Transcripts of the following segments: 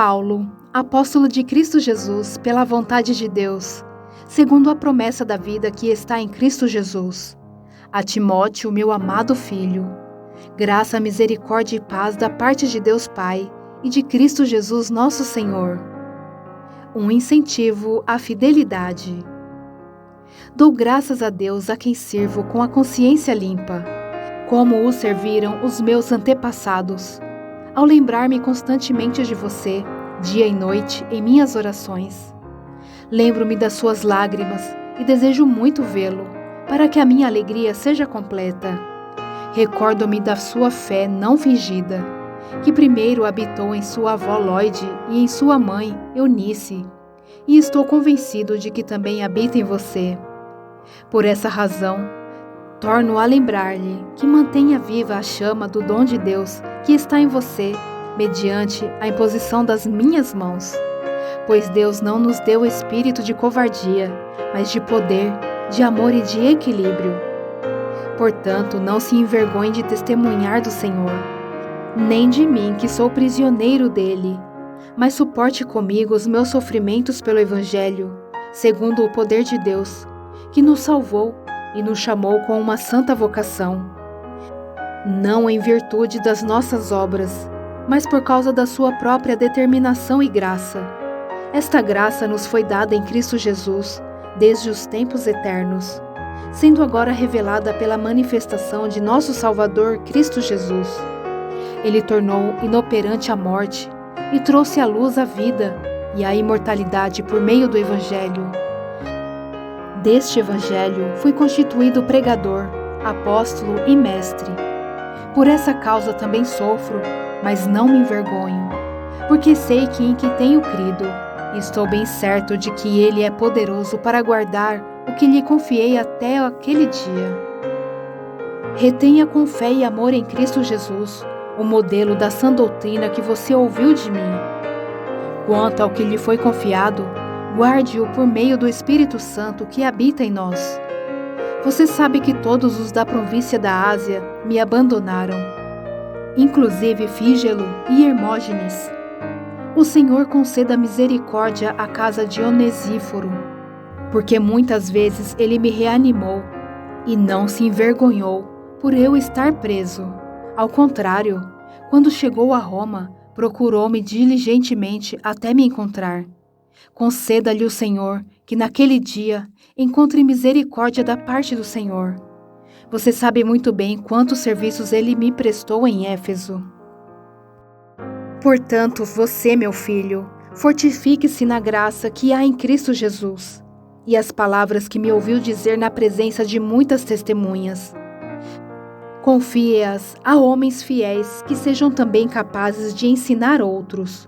Paulo, apóstolo de Cristo Jesus, pela vontade de Deus, segundo a promessa da vida que está em Cristo Jesus. A Timóteo, meu amado filho, graça, misericórdia e paz da parte de Deus Pai e de Cristo Jesus nosso Senhor. Um incentivo à fidelidade. Dou graças a Deus a quem sirvo com a consciência limpa, como o serviram os meus antepassados, ao lembrar-me constantemente de você, dia e noite, em minhas orações. Lembro-me das suas lágrimas e desejo muito vê-lo, para que a minha alegria seja completa. Recordo-me da sua fé não fingida, que primeiro habitou em sua avó Lloyd e em sua mãe, Eunice, e estou convencido de que também habita em você. Por essa razão, torno a lembrar-lhe que mantenha viva a chama do dom de Deus que está em você, mediante a imposição das minhas mãos. Pois Deus não nos deu espírito de covardia, mas de poder, de amor e de equilíbrio. Portanto, não se envergonhe de testemunhar do Senhor, nem de mim, que sou prisioneiro dele, mas suporte comigo os meus sofrimentos pelo Evangelho, segundo o poder de Deus, que nos salvou e nos chamou com uma santa vocação, não em virtude das nossas obras, mas por causa da sua própria determinação e graça. Esta graça nos foi dada em Cristo Jesus, desde os tempos eternos, sendo agora revelada pela manifestação de nosso Salvador, Cristo Jesus. Ele tornou inoperante a morte e trouxe à luz a vida e a imortalidade por meio do Evangelho. Deste Evangelho fui constituído pregador, apóstolo e mestre. Por essa causa também sofro, mas não me envergonho, porque sei que em que tenho crido, e estou bem certo de que Ele é poderoso para guardar o que lhe confiei até aquele dia. Retenha com fé e amor em Cristo Jesus o modelo da sã doutrina que você ouviu de mim. Quanto ao que lhe foi confiado, guarde-o por meio do Espírito Santo que habita em nós. Você sabe que todos os da província da Ásia me abandonaram, inclusive Fígelo e Hermógenes. O Senhor conceda misericórdia à casa de Onesíforo, porque muitas vezes ele me reanimou e não se envergonhou por eu estar preso. Ao contrário, quando chegou a Roma, procurou-me diligentemente até me encontrar. Conceda-lhe o Senhor que naquele dia encontre misericórdia da parte do Senhor. Você sabe muito bem quantos serviços ele me prestou em Éfeso. Portanto, você, meu filho, fortifique-se na graça que há em Cristo Jesus, e as palavras que me ouviu dizer na presença de muitas testemunhas. Confie-as a homens fiéis que sejam também capazes de ensinar outros.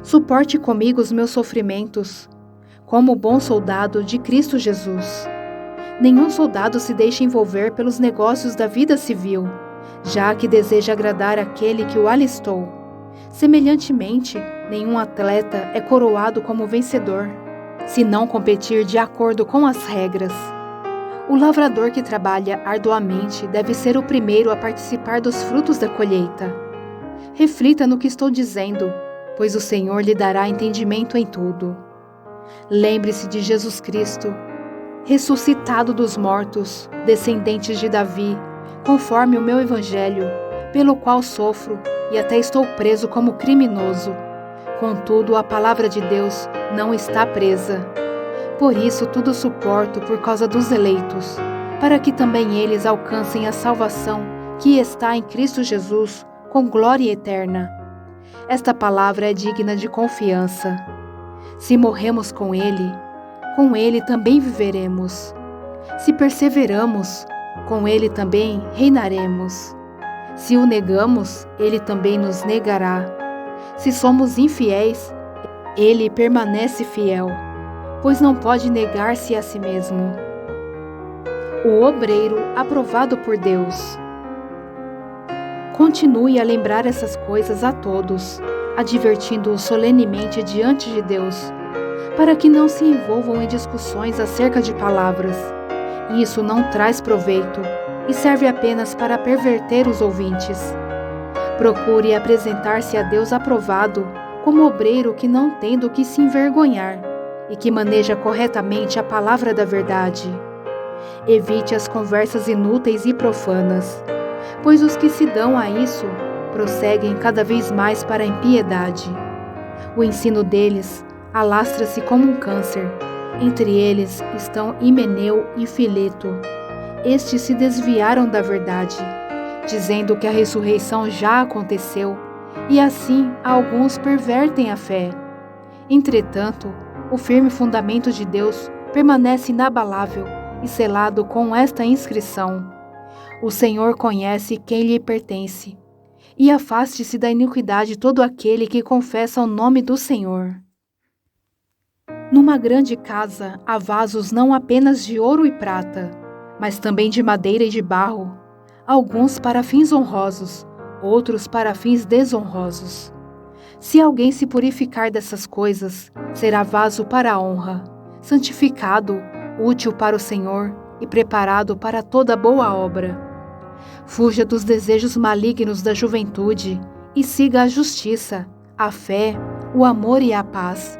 Suporte comigo os meus sofrimentos, como bom soldado de Cristo Jesus. Nenhum soldado se deixa envolver pelos negócios da vida civil, já que deseja agradar aquele que o alistou. Semelhantemente, nenhum atleta é coroado como vencedor, se não competir de acordo com as regras. O lavrador que trabalha arduamente deve ser o primeiro a participar dos frutos da colheita. Reflita no que estou dizendo, pois o Senhor lhe dará entendimento em tudo. Lembre-se de Jesus Cristo, ressuscitado dos mortos, descendente de Davi, conforme o meu Evangelho, pelo qual sofro e até estou preso como criminoso. Contudo, a palavra de Deus não está presa. Por isso tudo suporto por causa dos eleitos, para que também eles alcancem a salvação que está em Cristo Jesus com glória eterna. Esta palavra é digna de confiança. Se morremos com Ele também viveremos. Se perseveramos, com Ele também reinaremos. Se o negamos, Ele também nos negará. Se somos infiéis, Ele permanece fiel, pois não pode negar-se a si mesmo. O obreiro aprovado por Deus. Continue a lembrar essas coisas a todos, advertindo-os solenemente diante de Deus, para que não se envolvam em discussões acerca de palavras. Isso não traz proveito e serve apenas para perverter os ouvintes. Procure apresentar-se a Deus aprovado, como obreiro que não tem do que se envergonhar e que maneja corretamente a palavra da verdade. Evite as conversas inúteis e profanas, pois os que se dão a isso prosseguem cada vez mais para a impiedade. O ensino deles alastra-se como um câncer. Entre eles estão Himeneu e Fileto. Estes se desviaram da verdade, dizendo que a ressurreição já aconteceu, e assim alguns pervertem a fé. Entretanto, o firme fundamento de Deus permanece inabalável e selado com esta inscrição: o Senhor conhece quem lhe pertence, e afaste-se da iniquidade todo aquele que confessa o nome do Senhor. Numa grande casa há vasos não apenas de ouro e prata, mas também de madeira e de barro, alguns para fins honrosos, outros para fins desonrosos. Se alguém se purificar dessas coisas, será vaso para a honra, santificado, útil para o Senhor e preparado para toda boa obra. Fuja dos desejos malignos da juventude e siga a justiça, a fé, o amor e a paz,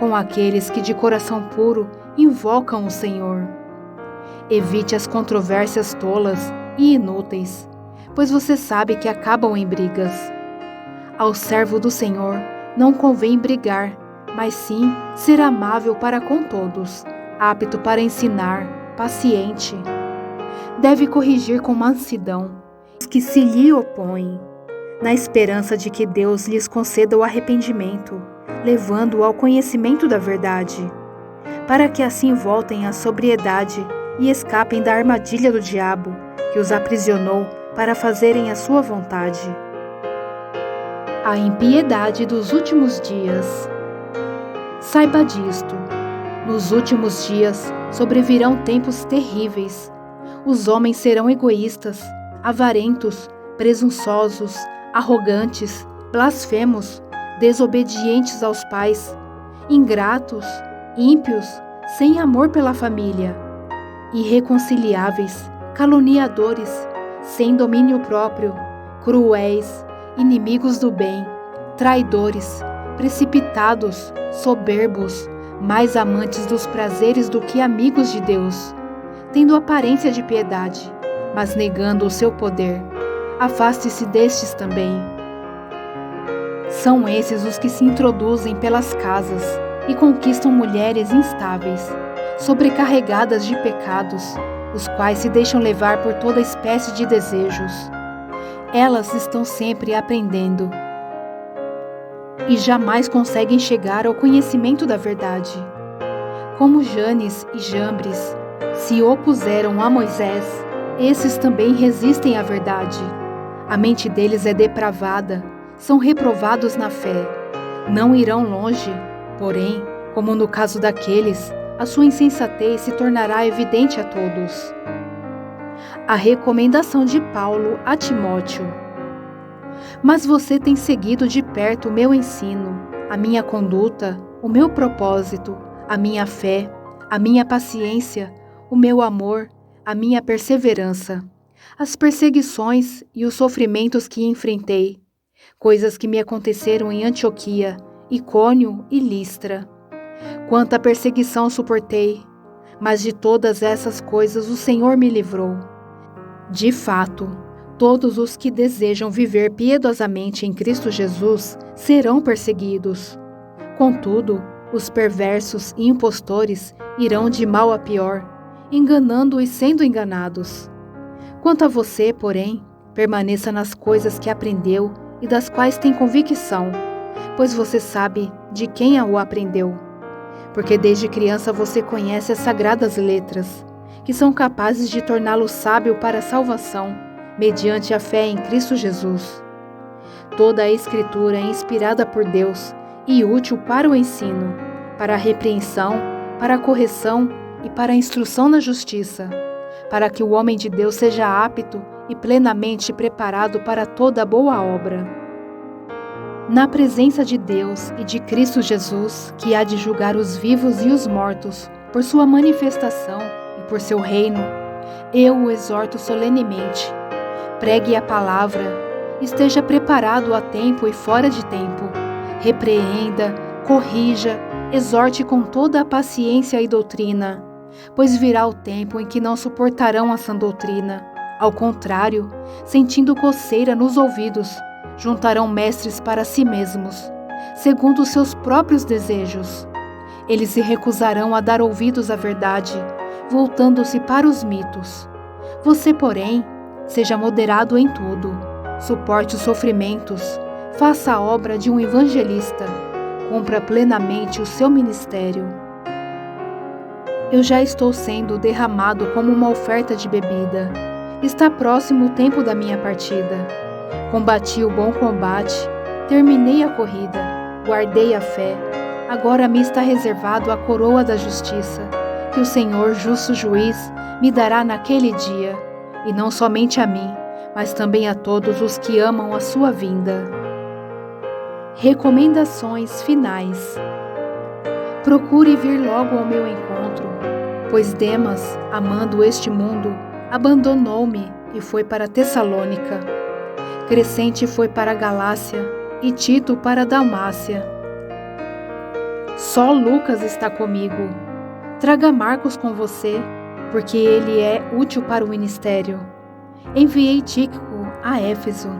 com aqueles que de coração puro invocam o Senhor. Evite as controvérsias tolas e inúteis, pois você sabe que acabam em brigas. Ao servo do Senhor não convém brigar, mas sim ser amável para com todos, apto para ensinar, paciente. Deve corrigir com mansidão os que se lhe opõem, na esperança de que Deus lhes conceda o arrependimento, levando-o ao conhecimento da verdade, para que assim voltem à sobriedade e escapem da armadilha do diabo, que os aprisionou para fazerem a sua vontade. A impiedade dos últimos dias. Saiba disto: nos últimos dias sobrevirão tempos terríveis. Os homens serão egoístas, avarentos, presunçosos, arrogantes, blasfemos, desobedientes aos pais, ingratos, ímpios, sem amor pela família, irreconciliáveis, caluniadores, sem domínio próprio, cruéis, inimigos do bem, traidores, precipitados, soberbos, mais amantes dos prazeres do que amigos de Deus, tendo aparência de piedade, mas negando o seu poder. Afaste-se destes também. São esses os que se introduzem pelas casas e conquistam mulheres instáveis, sobrecarregadas de pecados, os quais se deixam levar por toda espécie de desejos. Elas estão sempre aprendendo e jamais conseguem chegar ao conhecimento da verdade. Como Janes e Jambres se opuseram a Moisés, esses também resistem à verdade. A mente deles é depravada, são reprovados na fé. Não irão longe, porém, como no caso daqueles, a sua insensatez se tornará evidente a todos. A recomendação de Paulo a Timóteo. Mas você tem seguido de perto o meu ensino, a minha conduta, o meu propósito, a minha fé, a minha paciência, o meu amor, a minha perseverança, as perseguições e os sofrimentos que enfrentei, coisas que me aconteceram em Antioquia, Icônio e Listra. Quanta perseguição suportei, mas de todas essas coisas o Senhor me livrou. De fato, todos os que desejam viver piedosamente em Cristo Jesus serão perseguidos. Contudo, os perversos e impostores irão de mal a pior, enganando e sendo enganados. Quanto a você, porém, permaneça nas coisas que aprendeu e das quais tem convicção, pois você sabe de quem o aprendeu. Porque desde criança você conhece as sagradas letras, que são capazes de torná-lo sábio para a salvação, mediante a fé em Cristo Jesus. Toda a Escritura é inspirada por Deus e útil para o ensino, para a repreensão, para a correção e para a instrução na justiça, para que o homem de Deus seja apto e plenamente preparado para toda boa obra. Na presença de Deus e de Cristo Jesus, que há de julgar os vivos e os mortos, por sua manifestação e por seu reino, eu o exorto solenemente. Pregue a palavra, esteja preparado a tempo e fora de tempo, Repreenda, corrija, exorte com toda a paciência e doutrina, pois virá o tempo em que não suportarão a sã doutrina. Ao contrário, sentindo coceira nos ouvidos, juntarão mestres para si mesmos, segundo os seus próprios desejos. Eles se recusarão a dar ouvidos à verdade, voltando-se para os mitos. Você, porém, seja moderado em tudo, suporte os sofrimentos, faça a obra de um evangelista, cumpra plenamente o seu ministério. Eu já estou sendo derramado como uma oferta de bebida. Está próximo o tempo da minha partida. Combati o bom combate, terminei a corrida, guardei a fé. Agora me está reservado a coroa da justiça, que o Senhor, justo juiz, me dará naquele dia, e não somente a mim, mas também a todos os que amam a sua vinda. Recomendações finais. Procure vir logo ao meu encontro, pois Demas, amando este mundo, abandonou-me e foi para Tessalônica. Crescente foi para a Galácia e Tito para a Dalmácia. Só Lucas está comigo. Traga Marcos com você, porque ele é útil para o ministério. Enviei Tíquico a Éfeso.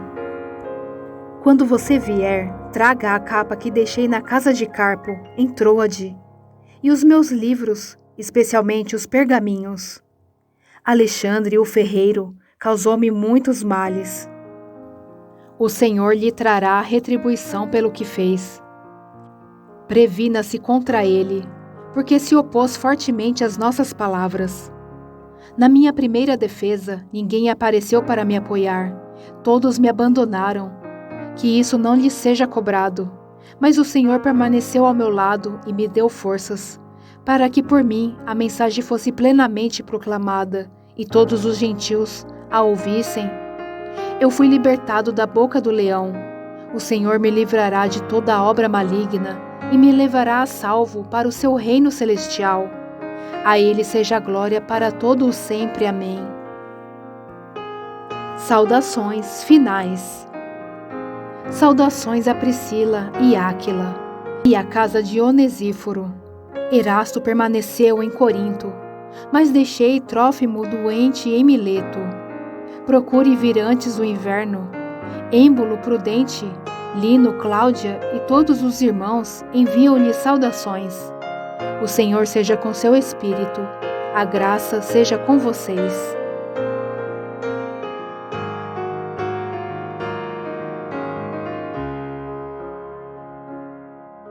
Quando você vier, traga a capa que deixei na casa de Carpo, em Troade, e os meus livros, especialmente os pergaminhos. Alexandre, o ferreiro, causou-me muitos males. O Senhor lhe trará retribuição pelo que fez. Previna-se contra ele, porque se opôs fortemente às nossas palavras. Na minha primeira defesa, ninguém apareceu para me apoiar. Todos me abandonaram. Que isso não lhe seja cobrado. Mas o Senhor permaneceu ao meu lado e me deu forças, para que por mim a mensagem fosse plenamente proclamada e todos os gentios a ouvissem. Eu fui libertado da boca do leão. O Senhor me livrará de toda a obra maligna e me levará a salvo para o seu reino celestial. A Ele seja a glória para todo o sempre. Amém. Saudações finais. Saudações a Priscila e Áquila e à casa de Onesíforo. Erasto permaneceu em Corinto, mas deixei Trófimo doente em Mileto. Procure vir antes do inverno. Êmbulo prudente, Lino, Cláudia e todos os irmãos enviam-lhe saudações. O Senhor seja com seu espírito. A graça seja com vocês.